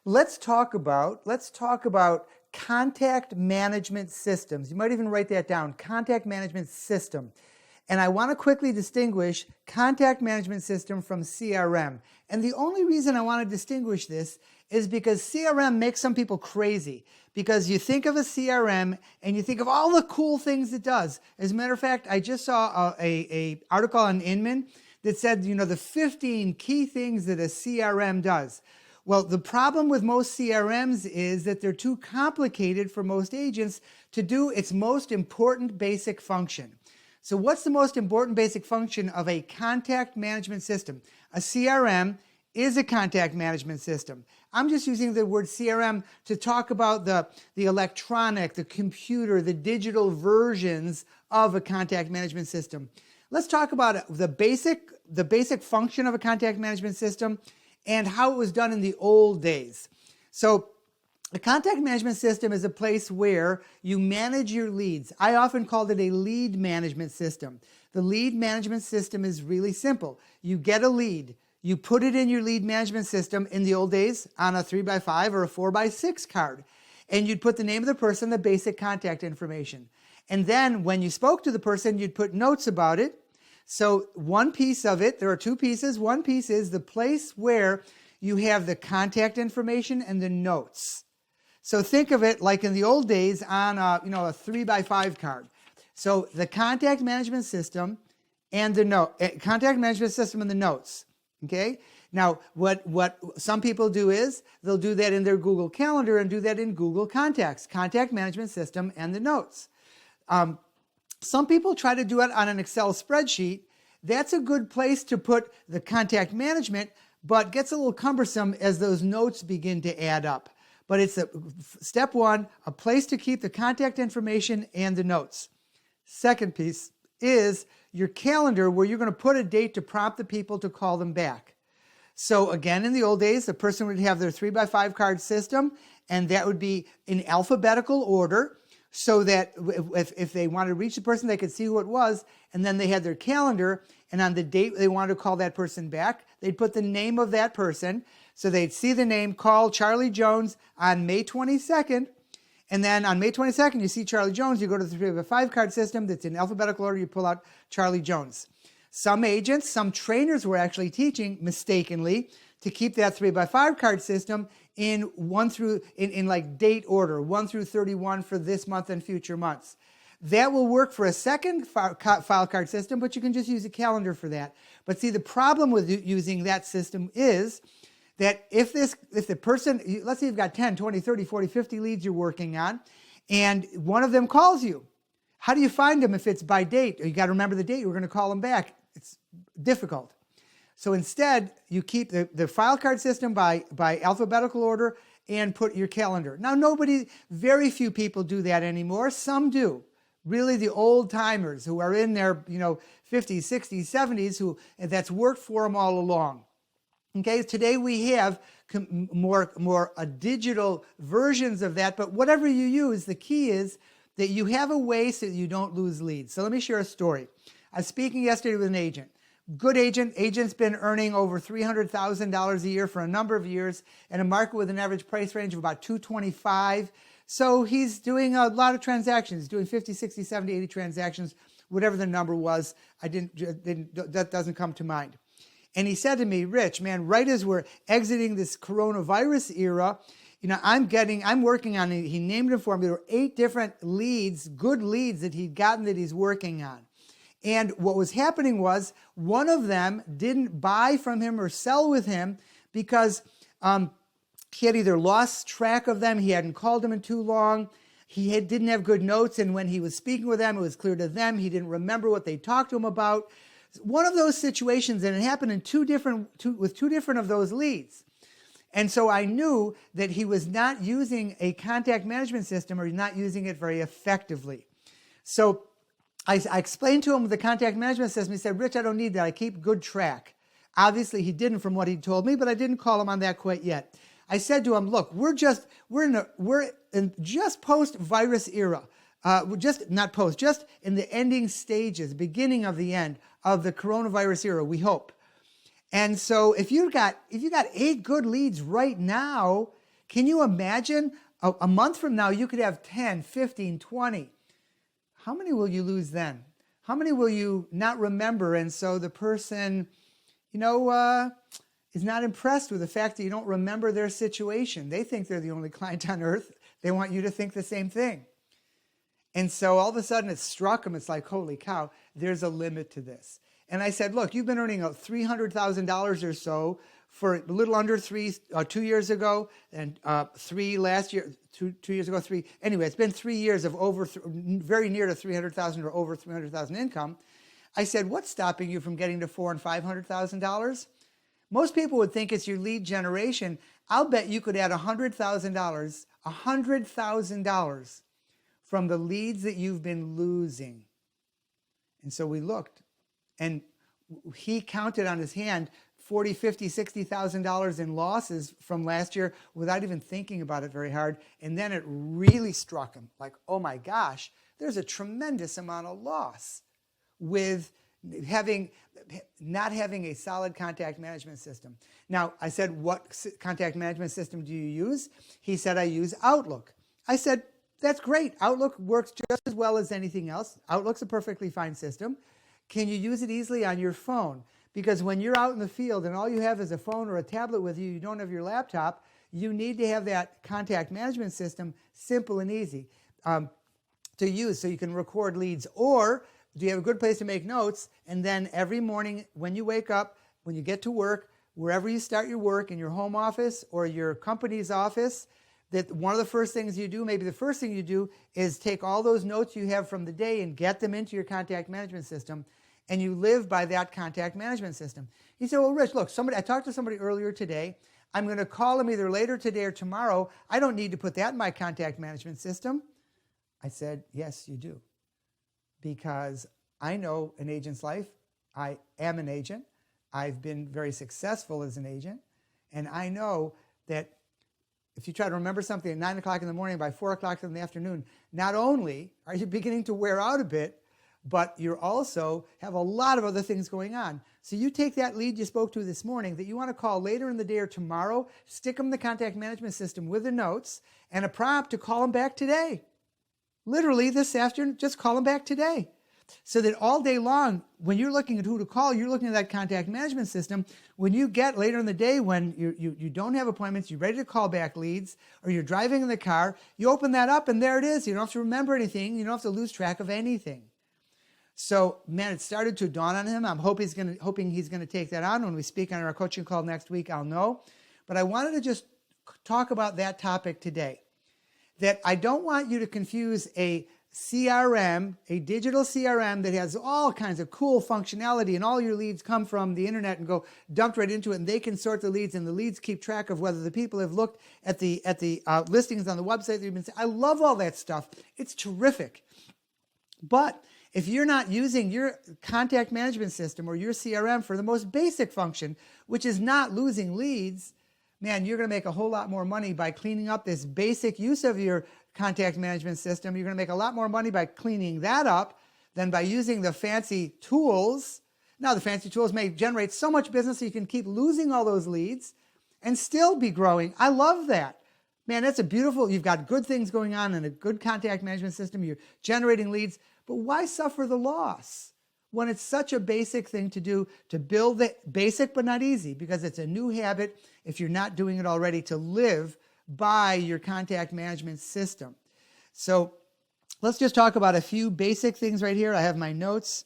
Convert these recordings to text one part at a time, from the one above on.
Let's talk about contact management systems. You might even write that down, contact management system. And I want to quickly distinguish contact management system from CRM. And the only reason I want to distinguish this is because CRM makes some people crazy. Because you think of a CRM and you think of all the cool things it does. As a matter of fact, I just saw a article on Inman that said, the 15 key things that a CRM does. Well, the problem with most CRMs is that they're too complicated for most agents to do its most important basic function. So what's the most important basic function of a contact management system? A CRM is a contact management system. I'm just using the word CRM to talk about the electronic, the computer, the digital versions of a contact management system. Let's talk about the basic function of a contact management system and how it was done in the old days. So a contact management system is a place where you manage your leads. I often called it a lead management system. The lead management system is really simple. You get a lead. You put it in your lead management system in the old days on a 3x5 or a 4x6 card. And you'd put the name of the person, the basic contact information. And then when you spoke to the person, you'd put notes about it. So one piece of it, there are two pieces. One piece is the place where you have the contact information and the notes. So think of it like in the old days on a 3x5 card. So the contact management system and the notes. Okay. Now what some people do is they'll do that in their Google Calendar and do that in Google Contacts, contact management system and the notes. Some people try to do it on an Excel spreadsheet. That's a good place to put the contact management, but gets a little cumbersome as those notes begin to add up. But it's step one, a place to keep the contact information and the notes. Second piece is your calendar, where you're going to put a date to prompt the people to call them back. So again, in the old days, the person would have their 3x5 card system, and that would be in alphabetical order, so that if they wanted to reach the person, they could see who it was, and then they had their calendar, and on the date they wanted to call that person back, they'd put the name of that person, so they'd see the name, call Charlie Jones on May 22nd, and then on May 22nd, you see Charlie Jones, you go to the 3x5 card system that's in alphabetical order, you pull out Charlie Jones. Some agents, some trainers were actually teaching, mistakenly, to keep that 3x5 card system in like date order, 1 through 31 for this month and future months. That will work for a second file card system, but you can just use a calendar for that. But see, the problem with using that system is that if the person, let's say you've got 10, 20, 30, 40, 50 leads you're working on, and one of them calls you, how do you find them if it's by date? You got to remember the date, you're going to call them back. It's difficult. So instead, you keep the file card system by alphabetical order and put your calendar. Now, very few people do that anymore. Some do. Really, the old timers who are in their 50s, 60s, 70s, that's worked for them all along. Okay, today we have more digital versions of that, but whatever you use, the key is that you have a way so that you don't lose leads. So let me share a story. I was speaking yesterday with an agent. Good agent. Agent's been earning over $300,000 a year for a number of years in a market with an average price range of about $225,000. So he's doing a lot of transactions. He's doing 50, 60, 70, 80 transactions, whatever the number was. That doesn't come to mind. And he said to me, Rich, man, right as we're exiting this coronavirus era, I'm working on it. He named it for me. There were 8 different leads, good leads that he'd gotten that he's working on. And what was happening was one of them didn't buy from him or sell with him because he had either lost track of them, he hadn't called them in too long, didn't have good notes, and when he was speaking with them, it was clear to them he didn't remember what they talked to him about. One of those situations, and it happened in with two different of those leads. And so I knew that he was not using a contact management system, or he's not using it very effectively. So I explained to him the contact management system. He said, Rich, I don't need that. I keep good track. Obviously, he didn't from what he told me, but I didn't call him on that quite yet. I said to him, look, we're in just post-virus era. Just in the ending stages, beginning of the end of the coronavirus era, we hope. And so if you've got 8 good leads right now, Can you imagine a month from now, you could have 10, 15, 20. How many will you lose then? How many will you not remember? And so the person, is not impressed with the fact that you don't remember their situation. They think they're the only client on earth. They want you to think the same thing. And so all of a sudden it struck them. It's like, holy cow, there's a limit to this. And I said, look, you've been earning $300,000 or so for a little under 2 years ago, and 3 last year, 2 years ago, 3. Anyway, it's been 3 years of very near to 300,000 or over 300,000 income. I said, what's stopping you from getting to $400,000 and $500,000? Most people would think it's your lead generation. I'll bet you could add $100,000 from the leads that you've been losing. And so we looked, and he counted on his hand $40,000, $50,000, $60,000 in losses from last year without even thinking about it very hard. And then it really struck him like, oh my gosh, there's a tremendous amount of loss with not having a solid contact management system. Now, I said, what contact management system do you use? He said, I use Outlook. I said, that's great. Outlook works just as well as anything else. Outlook's a perfectly fine system. Can you use it easily on your phone? Because when you're out in the field and all you have is a phone or a tablet with you, you don't have your laptop, you need to have that contact management system simple and easy to use so you can record leads. Or do you have a good place to make notes? And then every morning when you wake up, when you get to work, wherever you start your work, in your home office or your company's office, that one of the first things you do, maybe the first thing you do, is take all those notes you have from the day and get them into your contact management system, and you live by that contact management system. He said, well, Rich, look, I talked to somebody earlier today. I'm going to call them either later today or tomorrow. I don't need to put that in my contact management system. I said, yes, you do. Because I know an agent's life. I am an agent. I've been very successful as an agent. And I know that if you try to remember something at 9 o'clock in the morning, by 4 o'clock in the afternoon, not only are you beginning to wear out a bit, but you also have a lot of other things going on. So you take that lead you spoke to this morning that you want to call later in the day or tomorrow, stick them in the contact management system with the notes and a prompt to call them back today. Literally this afternoon, just call them back today. So that all day long, when you're looking at who to call, you're looking at that contact management system. When you get later in the day, when you don't have appointments, you're ready to call back leads, or you're driving in the car, you open that up and there it is. You don't have to remember anything. You don't have to lose track of anything. So, man, it started to dawn on him. I'm hoping he's going to take that on. When we speak on our coaching call next week, I'll know. But I wanted to just talk about that topic today. That I don't want you to confuse a CRM, a digital CRM that has all kinds of cool functionality, and all your leads come from the internet and go dumped right into it, and they can sort the leads, and the leads keep track of whether the people have looked at the listings on the website that you've been saying. I love all that stuff. It's terrific. But if you're not using your contact management system or your CRM for the most basic function, which is not losing leads, man, you're going to make a whole lot more money by cleaning up this basic use of your contact management system. You're going to make a lot more money by cleaning that up than by using the fancy tools. Now, the fancy tools may generate so much business so you can keep losing all those leads and still be growing. I love that. Man, that's you've got good things going on in a good contact management system. You're generating leads, but why suffer the loss when it's such a basic thing to do, to build the basic but not easy, because it's a new habit, if you're not doing it already, to live by your contact management system. So let's just talk about a few basic things right here. I have my notes.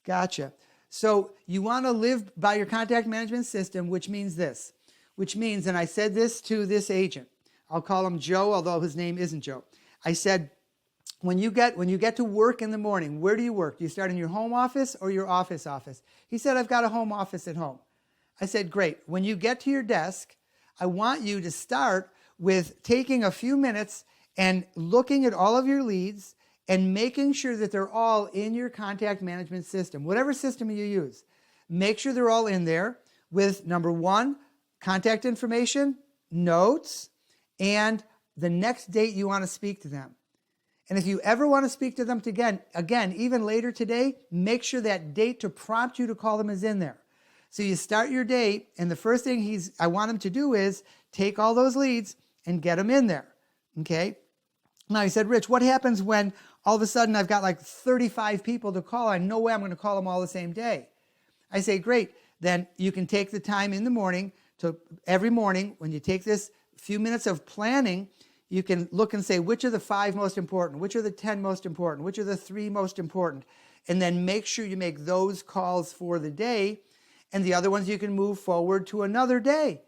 Gotcha. So you want to live by your contact management system, which means, and I said this to this agent, I'll call him Joe, although his name isn't Joe. I said, when you get to work in the morning, where do you work? Do you start in your home office or your office? He said, I've got a home office at home. I said, great. When you get to your desk, I want you to start with taking a few minutes and looking at all of your leads and making sure that they're all in your contact management system, whatever system you use. Make sure they're all in there with, number one, contact information, notes, and the next date you want to speak to them. And if you ever want to speak to them again, even later today, make sure that date to prompt you to call them is in there. So you start your day, and the first thing I want him to do is take all those leads and get them in there, okay? Now he said, Rich, what happens when all of a sudden I've got like 35 people to call? I know way I'm going to call them all the same day. I say, great. Then you can take the time in the morning to every morning when you take this few minutes of planning, you can look and say, which are the 5 most important? Which are the 10 most important? Which are the 3 most important? And then make sure you make those calls for the day. And the other ones you can move forward to another day.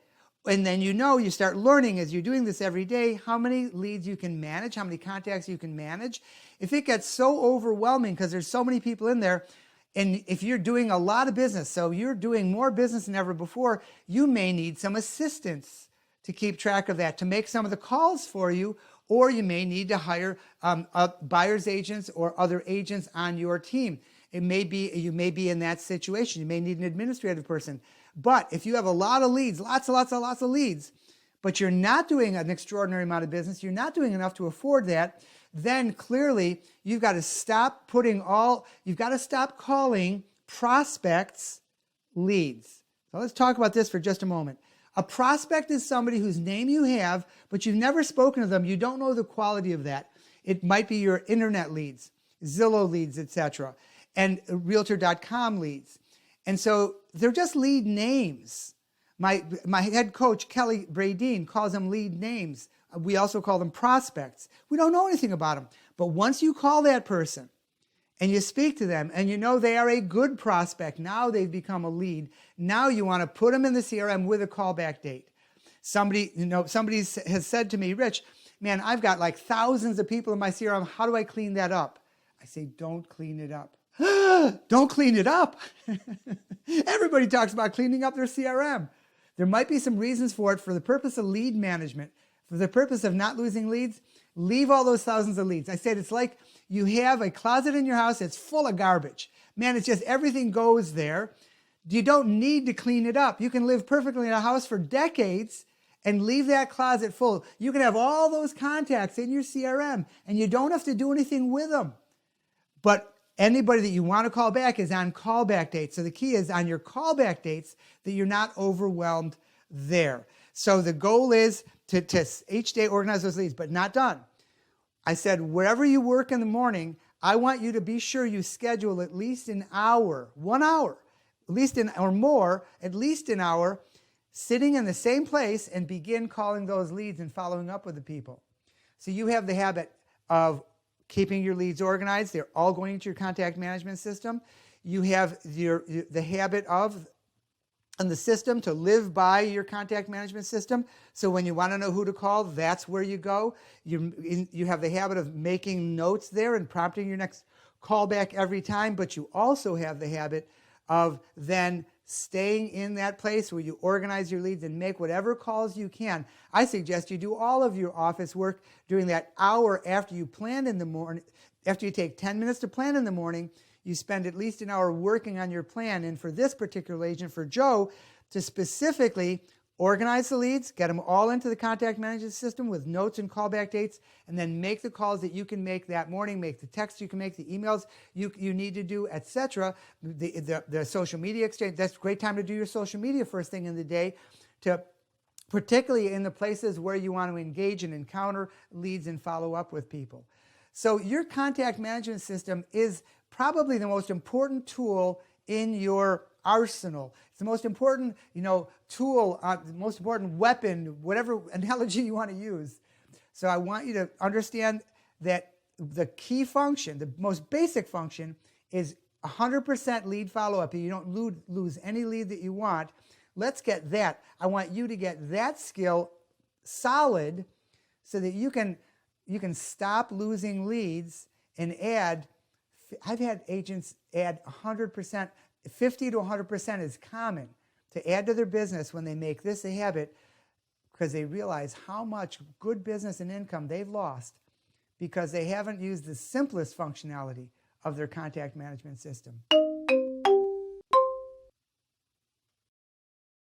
And then you start learning as you're doing this every day, how many leads you can manage, how many contacts you can manage. If it gets so overwhelming because there's so many people in there, and if you're doing a lot of business, so you're doing more business than ever before, you may need some assistance to keep track of that, to make some of the calls for you, or you may need to hire buyer's agents or other agents on your team. You may be in that situation. You may need an administrative person. But if you have a lot of leads, lots of leads, but you're not doing an extraordinary amount of business, you're not doing enough to afford that, then clearly you've got to stop calling prospects leads. So let's talk about this for just a moment. A prospect is somebody whose name you have, but you've never spoken to them. You don't know the quality of that. It might be your internet leads, Zillow leads, etc., and Realtor.com leads. And so they're just lead names. My head coach, Kelly Bradeen, calls them lead names. We also call them prospects. We don't know anything about them. But once you call that person and you speak to them and you know they are a good prospect, now they've become a lead. Now you want to put them in the CRM with a callback date. Somebody has said to me, Rich, man, I've got like thousands of people in my CRM. How do I clean that up? I say, don't clean it up. Don't clean it up. Everybody talks about cleaning up their CRM. There might be some reasons for it. For the purpose of lead management, for the purpose of not losing leads, leave all those thousands of leads. I said it's like you have a closet in your house that's full of garbage. Man, it's just everything goes there. You don't need to clean it up. You can live perfectly in a house for decades and leave that closet full. You can have all those contacts in your CRM and you don't have to do anything with them. But anybody that you want to call back is on callback dates. So the key is on your callback dates that you're not overwhelmed there. So the goal is to each day organize those leads, but not done. I said, wherever you work in the morning, I want you to be sure you schedule at least an hour, 1 hour, at least an hour, sitting in the same place and begin calling those leads and following up with the people. So you have the habit of keeping your leads organized. They're all going into your contact management system. You have the habit of, and the system to live by your contact management system. So when you want to know who to call, that's where you go. You have the habit of making notes there and prompting your next call back every time, but you also have the habit of then staying in that place where you organize your leads and make whatever calls you can. I suggest you do all of your office work during that hour after you plan in the morning. After you take 10 minutes to plan in the morning, you spend at least an hour working on your plan. And for this particular agent, for Joe, to specifically organize the leads, get them all into the contact management system with notes and callback dates, and then make the calls that you can make that morning, make the texts you can make, the emails you need to do, etc. The social media exchange, that's a great time to do your social media first thing in the day, particularly in the places where you want to engage and encounter leads and follow up with people. So your contact management system is probably the most important tool in your arsenal. It's the most important, tool, the most important weapon, whatever analogy you want to use. So I want you to understand that the key function, the most basic function, is 100% lead follow-up. You don't lose any lead that you want. Let's get that. I want you to get that skill solid so that you can stop losing leads and add. I've had agents add 100%, 50 to 100% is common to add to their business when they make this a habit, because they realize how much good business and income they've lost because they haven't used the simplest functionality of their contact management system.